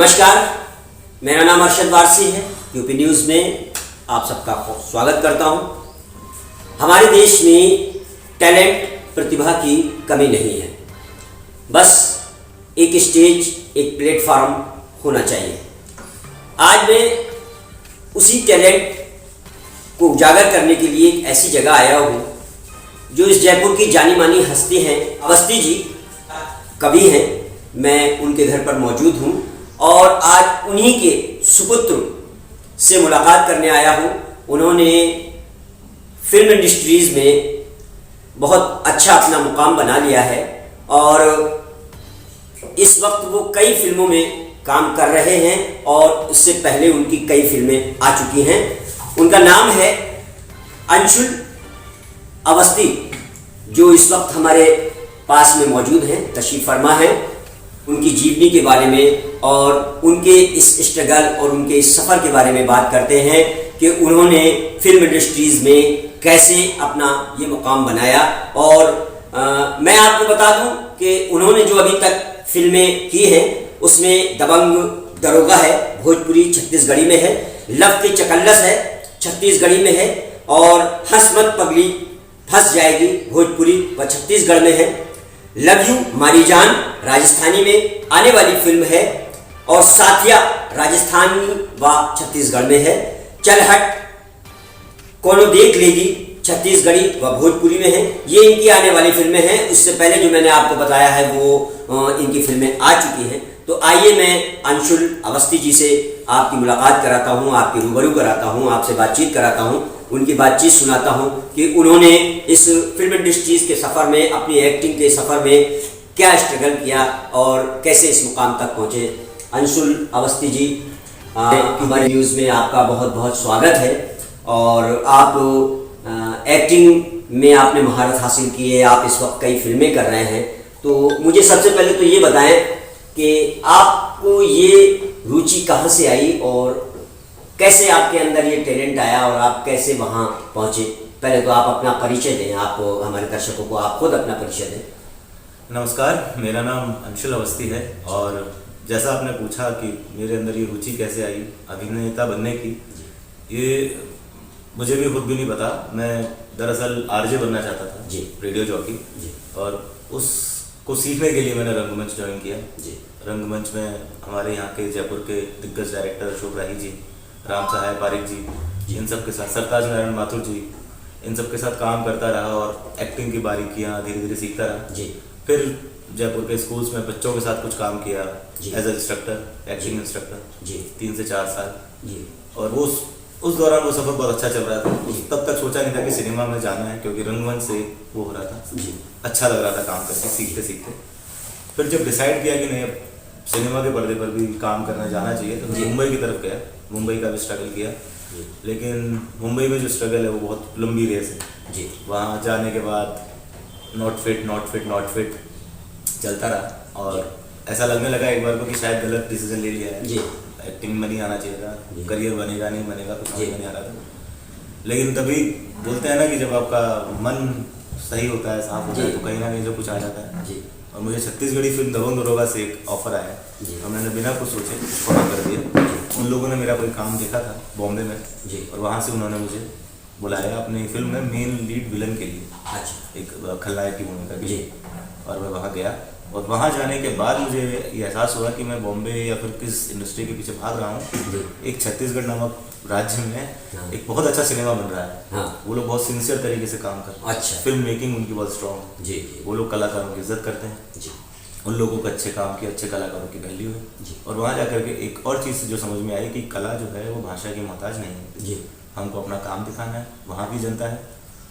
नमस्कार, मेरा नाम अरशद वारसी है। यूपी न्यूज़ में आप सबका स्वागत करता हूं। हमारे देश में टैलेंट, प्रतिभा की कमी नहीं है, बस एक स्टेज, एक प्लेटफॉर्म होना चाहिए। आज मैं उसी टैलेंट को उजागर करने के लिए एक ऐसी जगह आया हूं जो इस जयपुर की जानी मानी हस्ती हैं, अवस्थी जी कवि हैं। मैं उनके घर पर मौजूद हूं और आज उन्हीं के सुपुत्र से मुलाकात करने आया हूं। उन्होंने फिल्म इंडस्ट्रीज़ में बहुत अच्छा अपना मुकाम बना लिया है और इस वक्त वो कई फिल्मों में काम कर रहे हैं और इससे पहले उनकी कई फिल्में आ चुकी हैं। उनका नाम है अंशुल अवस्थी, जो इस वक्त हमारे पास में मौजूद हैं, तशरीफ फरमा है। उनकी जीवनी के बारे में और उनके इस स्ट्रगल और उनके इस सफ़र के बारे में बात करते हैं कि उन्होंने फिल्म इंडस्ट्रीज़ में कैसे अपना ये मुकाम बनाया। और मैं आपको बता दूं कि उन्होंने जो अभी तक फिल्में की हैं उसमें दबंग दरोगा है, भोजपुरी छत्तीसगढ़ी में है, लव के चकल्लस है, छत्तीसगढ़ी में है, और हंस मत पगली फंस जाएगी, भोजपुरी व छत्तीसगढ़ में है। लव यू मारी जान राजस्थानी में आने वाली फिल्म है और साथिया राजस्थानी व छत्तीसगढ़ में है। चल हट कोनो देख लेगी छत्तीसगढ़ी व भोजपुरी में है। ये इनकी आने वाली फिल्में हैं। उससे पहले जो मैंने आपको बताया है वो इनकी फिल्में आ चुकी हैं। तो आइए मैं अंशुल अवस्थी जी से आपकी मुलाकात कराता हूँ, आपकी रूबरू कराता हूँ, आपसे बातचीत कराता हूँ, उनकी बातचीत सुनाता हूँ कि उन्होंने इस फिल्म इंडस्ट्रीज़ के सफ़र में, अपनी एक्टिंग के सफ़र में क्या स्ट्रगल किया और कैसे इस मुकाम तक पहुँचे। अंशुल अवस्थी जी, हमारे न्यूज़ में आपका बहुत बहुत स्वागत है। और आप एक्टिंग में आपने महारत हासिल की है, आप इस वक्त कई फिल्में कर रहे हैं। तो मुझे सबसे पहले तो ये बताएं कि आपको ये रुचि कहाँ से आई और कैसे आपके अंदर ये टैलेंट आया और आप कैसे वहाँ पहुँचे। पहले तो आप अपना परिचय दें, आप हमारे दर्शकों को आप खुद अपना परिचय दें। नमस्कार, मेरा नाम अंशुल अवस्थी है और जैसा आपने पूछा कि मेरे अंदर ये रुचि कैसे आई अभिनेता बनने की, ये मुझे भी खुद भी नहीं पता। मैं दरअसल आरजे बनना चाहता था जी, रेडियो जॉकी जी, और उसको सीखने के लिए मैंने रंगमंच ज्वाइन किया जी। रंगमंच में हमारे यहाँ के जयपुर के दिग्गज डायरेक्टर अशोक राही जी, राम सहाय पारिक जी, इन सब के साथ सरताज नारायण माथुर जी, इन सब के साथ काम करता रहा और एक्टिंग की बारीकियाँ धीरे धीरे सीखता रहा जी। फिर जयपुर के स्कूल्स में बच्चों के साथ कुछ काम किया as a instructor, acting instructor जी, 3 से 4 साल जी। और वो उस दौरान वो सफ़र बहुत अच्छा चल रहा था। तब तक सोचा नहीं था कि सिनेमा में जाना है, क्योंकि रंगमंच से वो हो रहा था जी, अच्छा लग रहा था काम करके, सीखते सीखते। फिर जब डिसाइड किया कि नहीं अब सिनेमा के पर्दे पर भी काम करना जाना चाहिए, तो मुंबई की तरफ गया। मुंबई का भी स्ट्रगल किया, लेकिन मुंबई में जो स्ट्रगल है वो बहुत लंबी रेस है जी। वहाँ जाने के बाद नॉट फिट चलता रहा और ऐसा लगने लगा एक बार को कि शायद गलत डिसीजन ले लिया है जी। एक्टिंग में नहीं आना चाहिए था, करियर बनेगा नहीं बनेगा कुछ समझ नहीं आ रहा था। लेकिन तभी बोलते हैं ना कि जब आपका मन सही होता है, साफ होता है, तो कहीं ना कहीं जो कुछ आ जाता है जी। और मुझे छत्तीसगढ़ी फिल्म दबंग दरोगा से एक ऑफर आया और मैंने बिना कुछ सोचे फॉलो कर दिया। उन लोगों ने मेरा कोई काम देखा था बॉम्बे में जी, और वहाँ से उन्होंने मुझे बुलाया अपनी फिल्म में मेन लीड विलन के लिए। अच्छा। एक खलनायक की भूमिका की जी। और मैं वहाँ गया और वहाँ जाने के बाद मुझे ये एहसास हुआ कि मैं बॉम्बे या फिर किस इंडस्ट्री के पीछे भाग रहा हूँ। एक छत्तीसगढ़ नामक राज्य में एक बहुत अच्छा सिनेमा बन रहा है। हाँ। वो लोग बहुत सिंसियर तरीके से काम कर रहे हैं। अच्छा। फिल्म मेकिंग उनकी बहुत स्ट्रॉन्ग जी। वो लोग कलाकारों की इज्जत करते हैं जी। उन लोगों को अच्छे काम की, अच्छे कलाकारों की वैल्यू है जी। और वहाँ जाकर के एक और चीज़ जो समझ में आई कि कला जो है वो भाषा की मोहताज नहीं है जी। हमको अपना काम दिखाना है, वहाँ भी जनता है।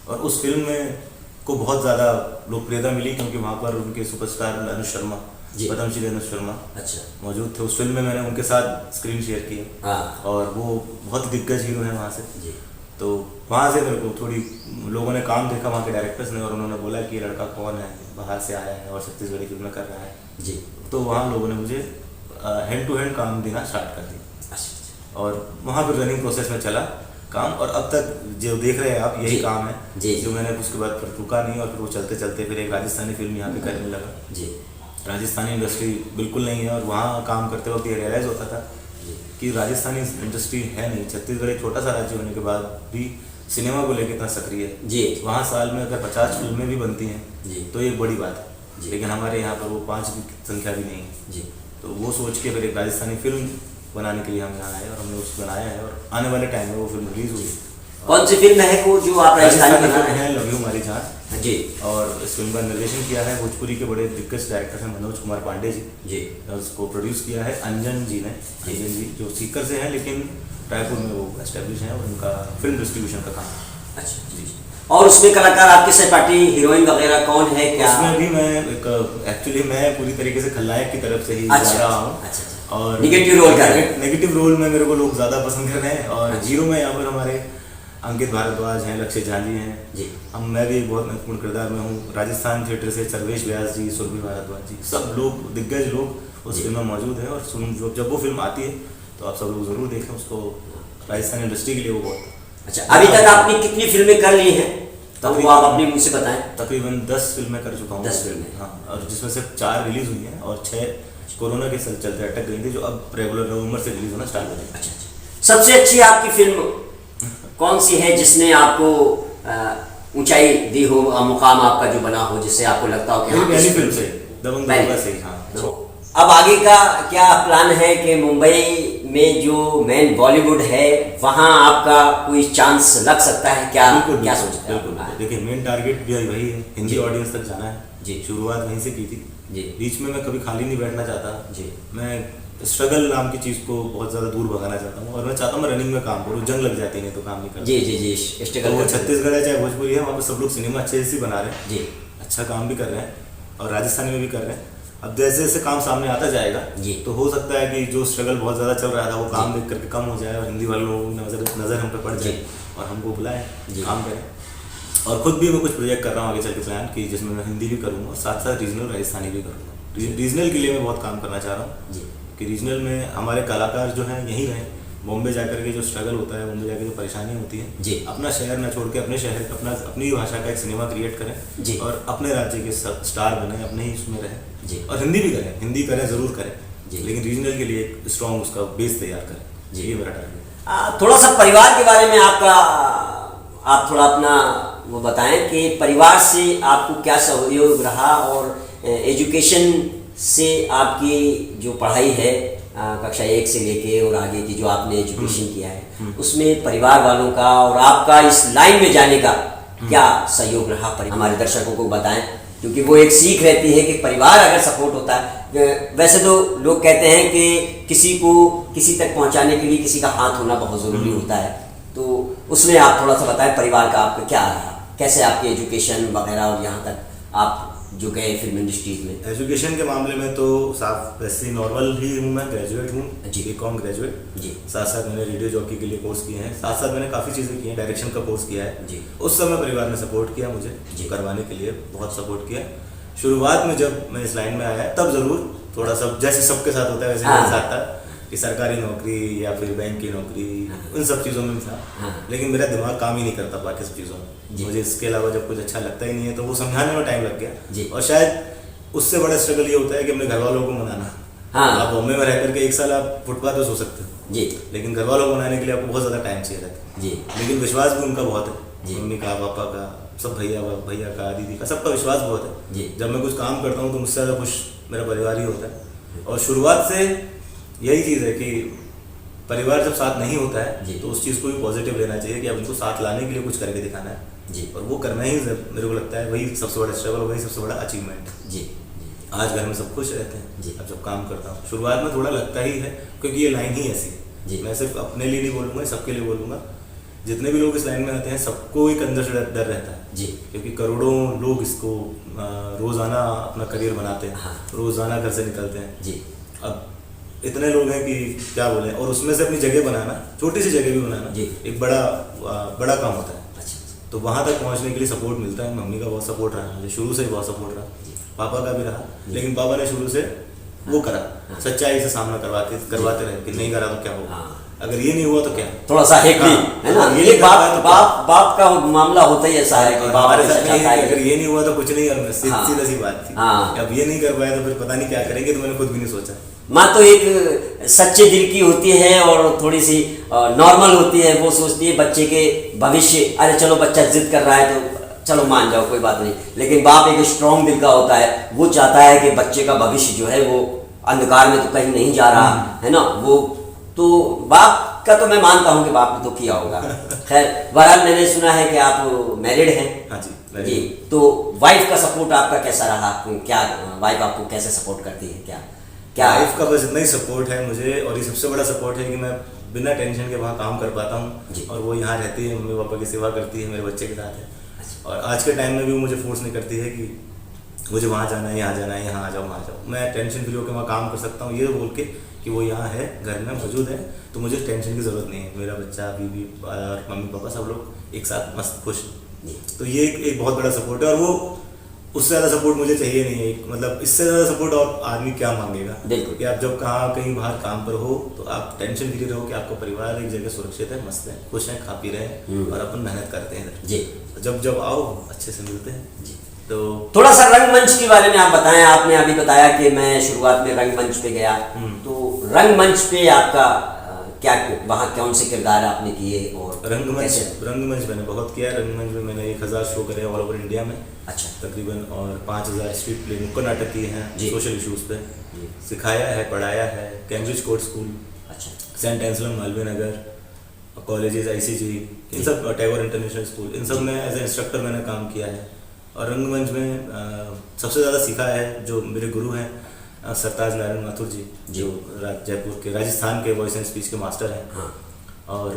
और उस फिल्म में को बहुत ज़्यादा लोकप्रियता मिली क्योंकि वहाँ पर उनके सुपरस्टार अनुज शर्मा, पद्मश्री अनुज शर्मा अच्छा मौजूद थे। उस फिल्म में मैंने उनके साथ स्क्रीन शेयर किया और वो बहुत दिग्गज हीरो हैं वहाँ से जी। तो वहाँ से मेरे को थोड़ी लोगों ने काम देखा, वहाँ के डायरेक्टर्स ने, और उन्होंने बोला कि ये लड़का कौन है, बाहर से आया है और छत्तीसगढ़ी फिल्में कर रहा है जी। तो वहाँ लोगों ने मुझे हैंड टू हैंड काम देना स्टार्ट कर दिया और वहाँ पर रनिंग प्रोसेस में चला काम। और अब तक जो देख रहे हैं आप यही काम है जी। जो मैंने उसके बाद फिर रुका नहीं और फिर वो चलते चलते फिर एक राजस्थानी फिल्म यहाँ पे करने लगा जी। राजस्थानी इंडस्ट्री बिल्कुल नहीं है। और वहाँ काम करते वक्त ये रियलाइज़ होता था कि राजस्थानी इंडस्ट्री है नहीं। छत्तीसगढ़ एक छोटा सा राज्य होने के बाद भी सिनेमा को लेकर इतना सक्रिय है जी। वहाँ साल में अगर 50 फिल्में भी बनती हैं जी। तो ये बड़ी बात है जी। लेकिन हमारे यहाँ पर वो 5 की संख्या भी नहीं है जी। तो वो सोच के फिर एक राजस्थानी फिल्म बनाने के लिए हम यहाँ आए और हमने उसको बनाया है और आने वाले टाइम में वो फिल्म रिलीज हुई। कौन सी फिल्म है वो जो आप राजस्थानी बना रहे हैं? लव यू हमारी जान जी। और इस फिल्म का निर्देशन किया है भोजपुरी के बड़े दिग्गज डायरेक्टर हैं मनोज कुमार पांडे जी। जी। और उसको प्रोड्यूस किया है अंजन जी ने। अंजन जी जो सीकर से हैं लेकिन रायपुर में वो एस्टेब्लिश हैं और उनका फिल्म डिस्ट्रीब्यूशन का काम है। अच्छा जी। और उसमें कलाकार आपके सहपाठी हीरोइन वगैरह कौन है क्या? उसमें भी मैं एक्चुअली मैं पूरी तरीके से खलनायक की तरफ से ही अच्छा, जा रहा हूँ। अच्छा। और नेगेटिव रोल कर रहे हैं? नेगेटिव रोल में मेरे को लोग ज़्यादा पसंद कर रहे हैं और अच्छा। हीरो में यहाँ पर हमारे अंकित भारद्वाज हैं, लक्ष्य झांझी हैं जी। मैं भी एक बहुत महत्वपूर्ण किरदार में हूँ। राजस्थान थिएटर से सर्वेश व्यास जी, सुरभि भारद्वाज जी, सब लोग दिग्गज लोग उस फिल्म में मौजूद हैं। और जब वो फिल्म आती है तो आप सब लोग ज़रूर देखें उसको। राजस्थानी इंडस्ट्री के लिए वो बहुत अच्छा। अभी तक आपने कितनी फिल्में कर ली हैं तो वो आप अपने मुँह से बताएं। तकरीबन 10 फिल्में कर चुका हूँ। 10 फिल्में, हाँ। और जिसमें से 4 रिलीज हुई हैं और 6 कोरोना के चलते अटक गई थी जो अब रेगुलर नवंबर से रिलीज होना स्टार्ट हो जाएगी। अच्छा। सबसे अच्छी आपकी फिल्म कौन सी है जिसने आपको ऊंचाई दी हो, मुकाम आपका जो बना हो जिससे आपको लगता हो कि मेरी हाँ, पहली इस फिल्म से दबंग पहली। दबंग से ही, हाँ। अब आगे का क्या प्लान है कि मुंबई में जो मेन बॉलीवुड है वहाँ आपका कोई चांस लग सकता है क्या? बिल्कुल, क्या बिल्कुल, सोचते हैं बिल्कुल। आप? देखिए मेन टारगेट भी वही है, हिंदी जी। ऑडियंस तक जाना है जी। शुरुआत वहीं से की थी जी। बीच में मैं कभी खाली नहीं बैठना चाहता जी। मैं स्ट्रगल नाम की चीज़ को बहुत ज़्यादा दूर भगाना चाहता हूँ और मैं चाहता हूँ मैं रनिंग में काम करूँ। जंग लग जाती नहीं तो काम नहीं करता। जी जी जी तो स्ट्रगल वो करते हैं। छत्तीसगढ़ है चाहे भोजपुरी है वहाँ पर सब लोग सिनेमा अच्छे से बना रहे हैं जी। अच्छा काम भी कर रहे हैं और राजस्थानी में भी कर रहे हैं। अब जैसे जैसे काम सामने आता जाएगा जी। तो हो सकता है कि जो स्ट्रगल बहुत ज़्यादा चल रहा था वो काम देख करके कम हो जाए और हिंदी वालों की नज़र हम पे पड़ जाए और हमको बुलाए जी। काम करें। और खुद भी मैं कुछ प्रोजेक्ट कर रहा हूँ आगे चल के प्लान कि जिसमें मैं हिंदी भी करूँगा और साथ साथ रीजनल राजस्थानी भी करूँगा। रीजनल के लिए मैं बहुत काम करना चाह रहा हूँ जी। कि रीजनल में हमारे कलाकार जो हैं यहीं रहें। बॉम्बे जाकर के जो स्ट्रगल होता है, बॉम्बे जाकर जो परेशानी होती है जी। अपना शहर ना छोड़ के अपने शहर अपनी भाषा का एक सिनेमा क्रिएट करें जी। और अपने राज्य के स्टार बने, अपने ही उसमें रहें जी। और हिंदी भी करें, हिंदी करें ज़रूर करें जी। लेकिन रीजनल के लिए एक स्ट्रॉन्ग उसका बेस तैयार करें। जी। ये मेरा टारगेट है। थोड़ा सा परिवार के बारे में आपका आप थोड़ा अपना वो बताएं कि परिवार से आपको क्या सहयोग रहा और एजुकेशन से आपकी जो पढ़ाई है कक्षा 1 से लेके और आगे की जो आपने एजुकेशन किया है उसमें परिवार वालों का और आपका इस लाइन में जाने का क्या सहयोग रहा? हमारे दर्शकों को बताएं क्योंकि वो एक सीख रहती है कि परिवार अगर सपोर्ट होता है। वैसे तो लोग कहते हैं कि किसी को किसी तक पहुंचाने के लिए किसी का हाथ होना बहुत ज़रूरी होता है तो उसमें आप थोड़ा सा बताएं परिवार का आपका क्या रहा, कैसे आपकी एजुकेशन वगैरह और यहाँ तक आप जो गए फिल्म इंडस्ट्री में। एजुकेशन के मामले में तो साफ वैसे नॉर्मल ही हूँ, मैं ग्रेजुएट हूँ जी। बीकॉम ग्रेजुएट जी। साथ साथ मैंने रेडियो जॉकी के लिए कोर्स किए हैं, साथ साथ मैंने काफ़ी चीज़ें की हैं, डायरेक्शन का कोर्स किया है जी। उस समय परिवार ने सपोर्ट किया मुझे जी। करवाने के लिए, बहुत सपोर्ट किया। शुरुआत में जब मैं इस लाइन में आया तब ज़रूर थोड़ा सा जैसे सबके साथ होता है वैसे मेरे साथ था कि सरकारी नौकरी या फिर बैंक की नौकरी उन सब चीज़ों में था लेकिन मेरा दिमाग काम ही नहीं करता बाकी सब चीज़ों में। मुझे इसके अलावा जब कुछ अच्छा लगता ही नहीं है तो वो समझाने में टाइम लग गया और शायद उससे बड़ा स्ट्रगल ये होता है कि अपने घर वालों को मनाना। आप बॉम्बे में रह करके 1 साल आप फुटपाथ पे सो सकते हो जी लेकिन घर वालों को मनाने के लिए आपको बहुत ज़्यादा टाइम चाहिए रहता है जी। लेकिन विश्वास भी उनका बहुत जी। है, मम्मी का, पापा का, सब भैया का, दीदी का, सबका विश्वास बहुत है जी। जब मैं कुछ काम करता हूँ तो मुझसे ज़्यादा खुश मेरा परिवार ही होता है। और शुरुआत से यही चीज़ है कि परिवार जब साथ नहीं होता है तो उस चीज़ को भी पॉजिटिव लेना चाहिए कि अब उनको साथ लाने के लिए कुछ करके दिखाना है जी। और वो करना ही मेरे को लगता है वही सबसे बड़ा स्ट्रगल, वही सबसे बड़ा अचीवमेंट है जी। आज घर में सब खुश रहते हैं जी। अब जब काम करता हूँ शुरुआत में थोड़ा लगता ही है क्योंकि ये लाइन ही ऐसी जी। है। मैं सिर्फ अपने लिए नहीं बोलूँगा, सबके लिए बोलूँगा। जितने भी लोग इस लाइन में आते हैं सबको एक अंदर से डर रहता है जी। क्योंकि करोड़ों लोग इसको रोज़ाना अपना करियर बनाते हैं। हाँ। रोज़ाना घर से निकलते हैं जी। अब इतने लोग हैं कि क्या बोलें और उसमें से अपनी जगह बनाना, छोटी सी जगह भी बनाना जी। एक बड़ा काम होता है। अच्छा तो वहाँ तक पहुँचने के लिए सपोर्ट मिलता है। मम्मी का बहुत सपोर्ट रहा, मुझे शुरू से ही बहुत सपोर्ट रहा, पापा का भी रहा लेकिन पापा ने शुरू से वो करा, सच्चाई से सामना करवाते रहे कि नहीं करा तो क्या होगा। अगर ये नहीं हुआ तो क्या, थोड़ा सा हेकड़ी है ना, ये बाप का मामला होता ही ऐसा है कि बाप हमारे साथ नहीं है, अगर ये नहीं हुआ तो कुछ नहीं, और सीधी सी बात थी। अब ये नहीं कर पाया तो फिर पता नहीं क्या करेंगे, तो मैंने खुद भी नहीं सोचा। माँ तो एक सच्चे दिल की होती है और थोड़ी सी नॉर्मल होती है, वो सोचती है बच्चे के भविष्य, अरे चलो बच्चा जिद कर रहा है तो चलो मान जाओ कोई बात नहीं, लेकिन बाप एक स्ट्रॉन्ग दिल का होता है, वो चाहता है कि बच्चे का भविष्य जो है वो अंधकार में तो कहीं नहीं जा रहा है ना, वो तो बाप का तो मैं मानता हूँ कि बाप ने तो किया होगा। खैर बहरहाल मैंने सुना है कि आप मैरिड हैं। हाँ जी जी, तो वाइफ का सपोर्ट आपका कैसा रहा, क्या वाइफ आपको कैसे सपोर्ट करती है, क्या वाइफ का बस इतना ही सपोर्ट है मुझे, और ये सबसे बड़ा सपोर्ट है कि मैं बिना टेंशन के वहाँ काम कर पाता हूँ, और वो यहाँ रहती है, मम्मी पापा की सेवा करती है, मेरे बच्चे के साथ है, और आज के टाइम में भी वो मुझे फोर्स नहीं करती है कि मुझे वहाँ जाना है, यहाँ जाना है, यहाँ आ जाओ वहाँ जाओ, मैं टेंशन फ्री होकर वहाँ काम कर सकता हूँ, ये बोल के कि वो यहाँ है, घर में मौजूद है, तो मुझे टेंशन की ज़रूरत नहीं है। मेरा बच्चा, बीवी और मम्मी पापा सब लोग एक साथ मस्त खुश, तो ये एक बहुत बड़ा सपोर्ट है, और वो उससे ज़्यादा सपोर्ट मुझे चाहिए नहीं है, मतलब इससे ज़्यादा सपोर्ट और आदमी क्या मांगेगा। कि आप जब कहीं बाहर काम पर हो तो आप टेंशन फ्री रहो कि आपका परिवार एक जगह सुरक्षित है, मस्त है, खुश हैं, खा पी रहे हैं, और अपन मेहनत करते हैं जी, जब आओ अच्छे से मिलते हैं जी। तो थोड़ा सा रंगमंच के बारे में आप बताएं, आपने अभी बताया कि मैं शुरुआत में रंगमंच पे गया, तो रंगमंच पे आपका क्या, वहाँ कौन से किरदार आपने किए, और रंगमंच मैंने बहुत किया। रंगमंच में मैंने 1000 शो करे ऑल ओवर इंडिया में, अच्छा तकरीबन, और 5000 स्ट्रीट प्ले नुक्कड़ नाटक किए हैं सोशल इशूज़ पे, सिखाया है, पढ़ाया है, कैम्ब्रिज कोर्ट स्कूल, अच्छा, Saint Anselm Malviya Nagar, colleges, ICG, इन सब, टैगोर इंटरनेशनल स्कूल, इन सब में एज ए इंस्ट्रक्टर मैंने काम किया है। और रंगमंच में सबसे ज़्यादा सीखा है जो मेरे गुरु हैं सरताज नारायण माथुर जी, जो जयपुर के, राजस्थान के वॉइस एंड स्पीच के मास्टर हैं। हाँ। और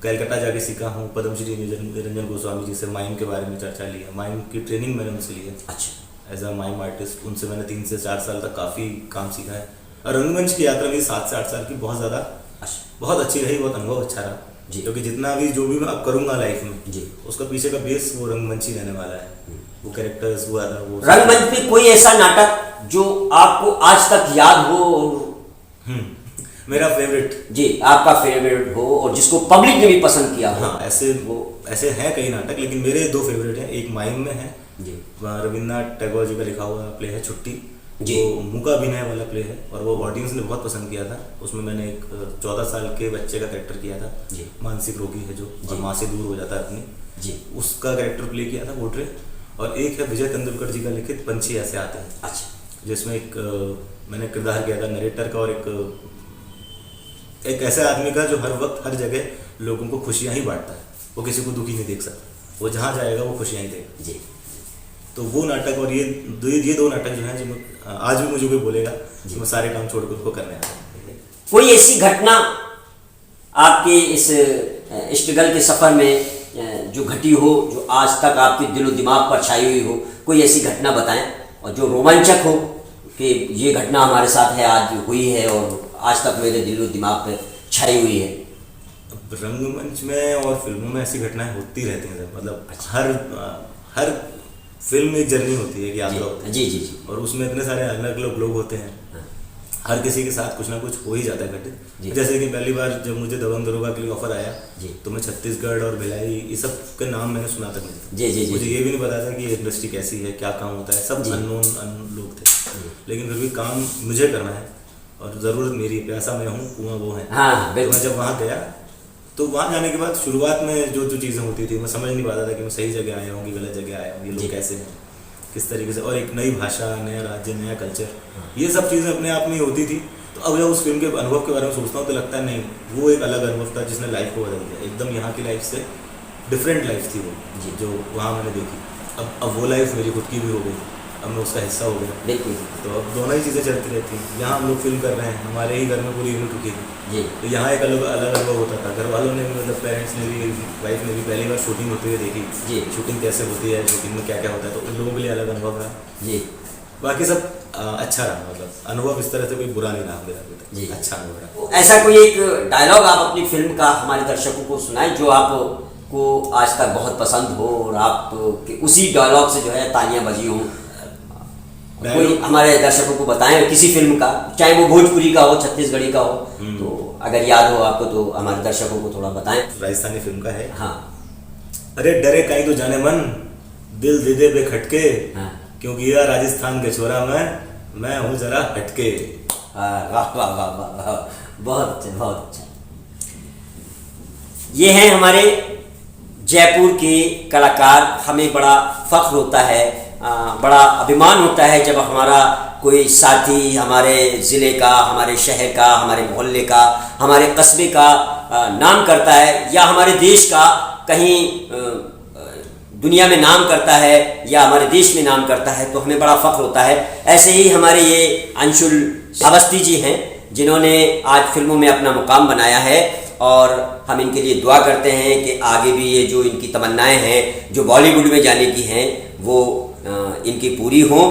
कलकत्ता जाके सीखा हूँ पद्मश्री निरंजन गोस्वामी जी से माइम के बारे में चर्चा ली है, माइम की ट्रेनिंग मैंने उनसे ली है, अच्छा, एज अ माइम आर्टिस्ट, उनसे मैंने 3 से 4 साल तक काफ़ी काम सीखा है। और रंगमंच की यात्रा मेरी 7 से 8 साल की बहुत ज़्यादा बहुत अच्छी रही, बहुत अनुभव अच्छा रहा जी, क्योंकि जितना भी जो भी मैं अब करूँगा लाइफ में जी, उसका पीछे का बेस वो रंगमंच ही रहने वाला है, वो कैरेक्टर्स, वो रंगमंच पे कोई ऐसा नाटक जो आपको आज तक याद हो, मेरा फेवरेट जी, आपका फेवरेट हो, और जिसको पब्लिक ने भी पसंद किया हो। हाँ, ऐसे हैं कई नाटक, लेकिन मेरे 2 फेवरेट हैं। एक माइम में है जी, रविन्द्रनाथ टैगोर जी का लिखा हुआ प्ले है छुट्टी, वो मूकाभिनय वाला प्ले है, और वो ऑडियंस ने बहुत पसंद किया था। उसमें मैंने एक 14 साल के बच्चे का कैरेक्टर किया था, मानसिक रोगी है जो, और माँ से दूर हो जाता है अपनी जी, उसका कैरेक्टर प्ले किया था, पोर्ट्रेट। और एक है विजय तेंदुलकर जी का लिखित पंछी ऐसे आते हैं, अच्छा, जिसमें एक मैंने किरदार किया था नरेटर का, और एक ऐसे आदमी का जो हर वक्त हर जगह लोगों को खुशियाँ ही बांटता है, वो किसी को दुखी नहीं देख सकता, वो जहाँ जाएगा वो खुशियाँ ही देगा जी। तो वो नाटक और ये 2 नाटक जो हैं, जो आज भी मुझे कोई बोलेगा कि मैं सारे काम छोड़कर उसको करने आता हूँ। कोई ऐसी घटना आपके इस स्ट्रगल के सफ़र में जो घटी हो, जो आज तक आपके दिलो दिमाग पर छाई हुई हो, कोई ऐसी घटना बताएं, और जो रोमांचक हो कि ये घटना हमारे साथ है, आज हुई है और आज तक मेरे दिलो दिमाग पर छाई हुई है। रंगमंच में और फिल्मों में ऐसी घटनाएं होती रहती हैं, मतलब हर फिल्म में एक जर्नी होती है कि यात्रा होती है जी, और उसमें इतने सारे अलग अलग लोग होते हैं, हर किसी के साथ कुछ ना कुछ हो ही जाता है घटित। जैसे कि पहली बार जब मुझे दबंग दरोगा के लिए ऑफर आया तो मैं छत्तीसगढ़ और भिलाई ये सब के नाम मैंने सुना तक नहीं था, मुझे ये भी नहीं पता था कि ये इंडस्ट्री कैसी है, क्या काम होता है, सब अननोन लोग थे, लेकिन फिर भी काम मुझे करना है और ज़रूरत मेरी, प्यासा मैं हूँ, कुआं वो है। तो मैं जब वहाँ गया तो वहाँ जाने के बाद शुरुआत में जो चीज़ें होती थी मैं समझ नहीं पाता था कि मैं सही जगह आया हूँ कि गलत जगह आया हूँ, ये लोग कैसे हैं, किस तरीके से, और एक नई भाषा, नया राज्य, नया कल्चर, ये सब चीज़ें अपने आप में होती थी। तो अब जब उस फिल्म के अनुभव के बारे में सोचता हूँ तो लगता है नहीं, वो एक अलग अनुभव था जिसने लाइफ को बदल दिया, एकदम यहाँ की लाइफ से डिफरेंट लाइफ थी वो जो वहाँ मैंने देखी। अब वो लाइफ मेरी खुद की भी हो गई, अब मैं उसका हिस्सा हो गया। बिल्कुल। तो अब दोनों ही चीज़ें चलती रहती हैं। यहाँ हम लोग फिल्म कर रहे हैं, हमारे ही घर में पूरी यूनिट रुकी थी, तो यहाँ एक अलग अनुभव होता था। घर वालों ने भी, मतलब पेरेंट्स ने भी, वाइफ ने भी पहली बार शूटिंग होते हुए देखी, शूटिंग कैसे होती है, शूटिंग में क्या क्या होता है, तो उन लोगों के लिए अलग अनुभव रहा। बाकी सब अच्छा रहा, मतलब अनुभव इस तरह से कोई बुरा नहीं रहा मेरा अभी तक, अच्छा अनुभव रहा। ऐसा कोई एक डायलॉग आप अपनी फिल्म का हमारे दर्शकों को सुनाएं जो आपको आज तक बहुत पसंद हो और आप उसी डायलॉग से जो है तालियां बजी हों, कोई हमारे दर्शकों को बताएं किसी फिल्म का, चाहे वो भोजपुरी का हो, छत्तीसगढ़ी का हो, तो अगर याद हो आपको तो हमारे दर्शकों को थोड़ा बताएं। राजस्थानी फिल्म का है। हाँ। अरे डरे काई तो जाने मन, दिल दे दे पे खटके, हाँ। क्योंकि यह राजस्थान के छोरा मैं हूँ जरा हटके। वाह वाह वाह वाह वाह, बहुत अच्छा बहुत अच्छा। ये हैं हमारे जयपुर के कलाकार। हमें बड़ा फख्र होता है, बड़ा अभिमान होता है जब हमारा कोई साथी हमारे ज़िले का, हमारे शहर का, हमारे मोहल्ले का, हमारे कस्बे का नाम करता है, या हमारे देश का कहीं दुनिया में नाम करता है, या हमारे देश में नाम करता है, तो हमें बड़ा फख्र होता है। ऐसे ही हमारे ये अंशुल अवस्थी जी हैं जिन्होंने आज फिल्मों में अपना मुकाम बनाया है, और हम इनके लिए दुआ करते हैं कि आगे भी ये जो इनकी तमन्नाएं हैं जो बॉलीवुड में जाने की हैं वो इनकी पूरी हों।